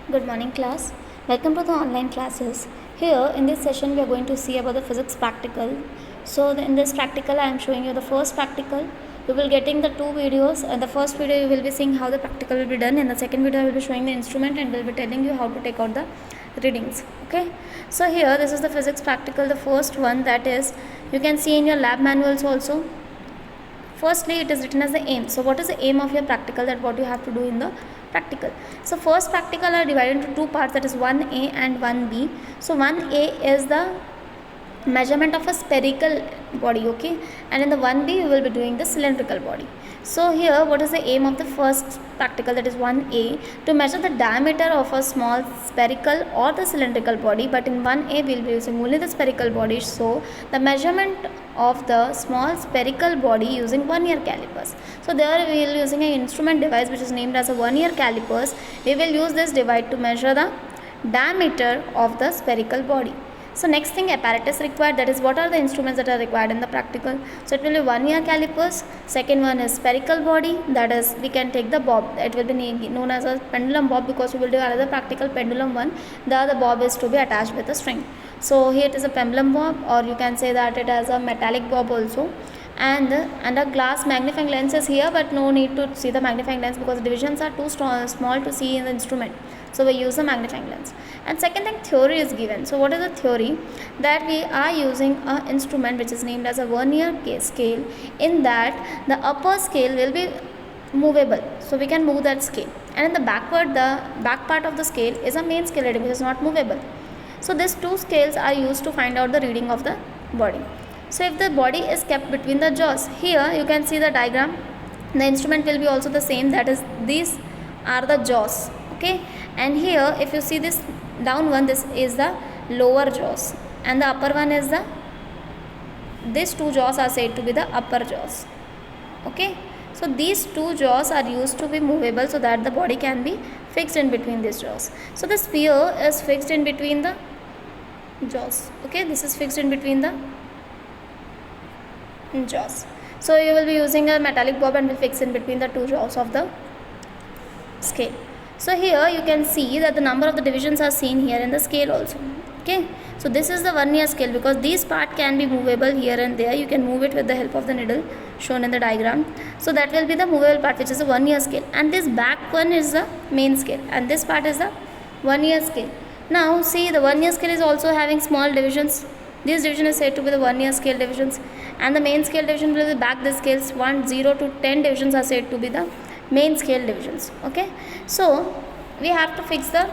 Good morning, class. Welcome to the online classes. Here in this session, we are going to see about the physics practical. So, in this practical, I am showing you the first practical. You will getting the two videos. And the first video, you will be seeing how the practical will be done. In the second video, I will be showing the instrument and will be telling you how to take out the readings. Okay. So here, this is the physics practical. The first one, that is, you can see in your lab manuals also. Firstly, it is written as the aim. So what is the aim of your practical, that what you have to do in the practical? So first practical are divided into two parts, that is 1A and 1B. So 1A is the measurement of a spherical body, okay, and in the 1B you will be doing the cylindrical body. So here, what is the aim of the first practical, that is 1A, to measure the diameter of a small spherical or the cylindrical body, but in 1A we will be using only the spherical body. So the measurement of the small spherical body using vernier calipers. So there we will using an instrument device which is named as a vernier calipers. We will use this device to measure the diameter of the spherical body. So next thing, apparatus required, that is what are the instruments that are required in the practical. So it will be vernier calipers. Second one is spherical body, that is we can take the bob. It will be known as a pendulum bob, because we will do another practical pendulum one. The other bob is to be attached with a string. So here it is a pendulum bob, or you can say that it has a metallic bob also. And a glass magnifying lens is here, but no need to see the magnifying lens because the divisions are too small to see in the instrument. So we use the magnifying lens. And second thing, theory is given. So what is the theory? That we are using an instrument which is named as a vernier scale. In that, the upper scale will be movable, so we can move that scale. And in the back part of the scale is a main scale reading, which is not movable. So these two scales are used to find out the reading of the body. So if the body is kept between the jaws, here you can see the diagram. The instrument will be also the same, that is these are the jaws, okay, and here if you see this down one, this is the lower jaws, and the upper one is the, these two jaws are said to be the upper jaws, okay. So these two jaws are used to be movable so that the body can be fixed in between these jaws. So the sphere is fixed in between the jaws, okay, this is fixed in between the jaws. So you will be using a metallic bob and will fix in between the two jaws of the scale. So here you can see that the number of the divisions are seen here in the scale also, okay. So this is the vernier scale, because this part can be movable here and there. You can move it with the help of the needle shown in the diagram. So that will be the movable part, which is the vernier scale, and this back one is the main scale, and this part is the vernier scale. Now see, the vernier scale is also having small divisions. This division is said to be the vernier scale divisions, and the main scale division will be back the scales. 1, 0 to 10 divisions are said to be the main scale divisions, okay. So we have to fix the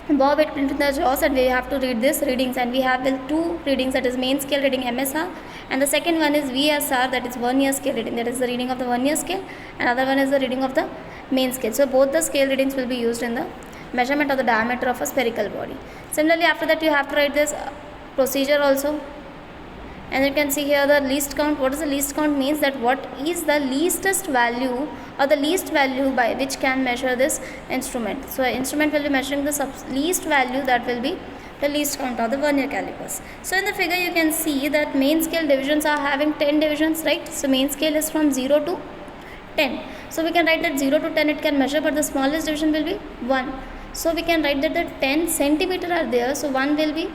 bob between the jaws, and we have to read these readings, and we have the two readings, that is main scale reading MSR, and the second one is VSR, that is vernier scale reading, that is the reading of the vernier scale, and other one is the reading of the main scale. So both the scale readings will be used in the measurement of the diameter of a spherical body. Similarly, after that you have to write this procedure also. And you can see here the least count. What is the least count means? That what is the leastest value or the least value by which can measure this instrument. So instrument will be measuring the least value, that will be the least count of the vernier calipers. So in the figure you can see that main scale divisions are having 10 divisions, right? So main scale is from 0 to 10. So we can write that 0 to 10 it can measure, but the smallest division will be 1. So we can write that the 10 centimeter are there. So 1 will be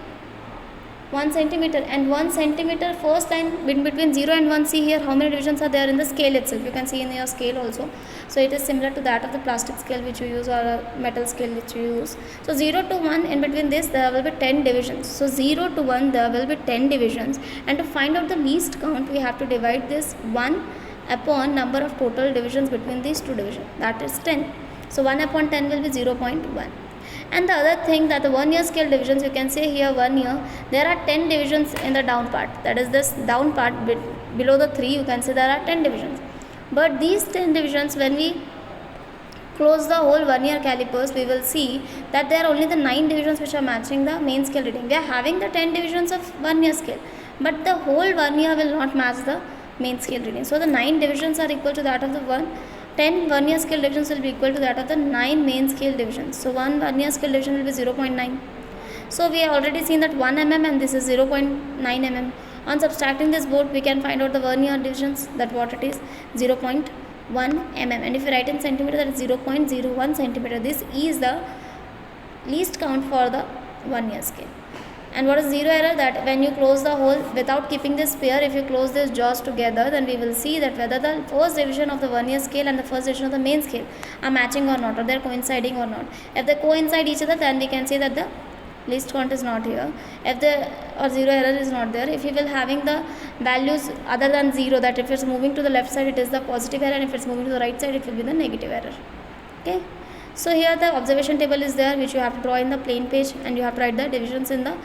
1 centimeter, and 1 centimeter first line in between 0 and 1. See here how many divisions are there in the scale itself. You can see in your scale also. So it is similar to that of the plastic scale which you use, or a metal scale which you use. So 0 to 1, in between this there will be 10 divisions. So 0 to 1 there will be 10 divisions, and to find out the least count we have to divide this 1 upon number of total divisions between these two divisions, that is 10. So 1 upon 10 will be 0.1. And the other thing, that the vernier scale divisions, you can say here vernier, there are 10 divisions in the down part, that is this down part below the 3, you can say there are 10 divisions. But these 10 divisions, when we close the whole vernier calipers, we will see that there are only the 9 divisions which are matching the main scale reading. We are having the 10 divisions of vernier scale, but the whole vernier will not match the main scale reading. So the 9 divisions are equal to that of the 10 vernier scale divisions will be equal to that of the 9 main scale divisions. So 1 vernier scale division will be 0.9. So we have already seen that 1 mm and this is 0.9 mm. On subtracting this both, we can find out the vernier divisions, that what it is, 0.1 mm, and if you write in centimeter, that is 0.01 centimeter. This is the least count for the 1 year scale. And what is zero error? That when you close the hole without keeping this pair, if you close these jaws together, then we will see that whether the first division of the 1 year scale and the first division of the main scale are matching or not, or they are coinciding or not. If they coincide each other, then we can say that the least count is not here. If the or zero error is not there. If you will having the values other than 0, that if it's moving to the left side, it is the positive error, and if it's moving to the right side, it will be the negative error. Okay. So here the observation table is there, which you have to draw in the plain page, and you have to write the divisions in the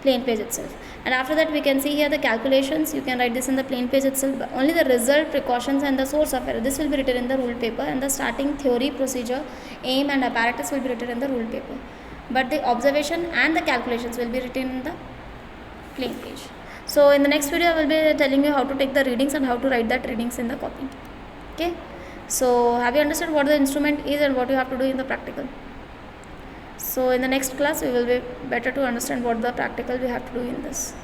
plain page itself. And after that, we can see here the calculations. You can write this in the plain page itself. But only the result, precautions, and the source of error, this will be written in the rule paper, and the starting theory, procedure, aim, and apparatus will be written in the rule paper. But the observation and the calculations will be written in the plain page. So in the next video, I will be telling you how to take the readings and how to write that readings in the copy. Okay. So have you understood what the instrument is and what you have to do in the practical? So in the next class, we will be better to understand what the practical we have to do in this.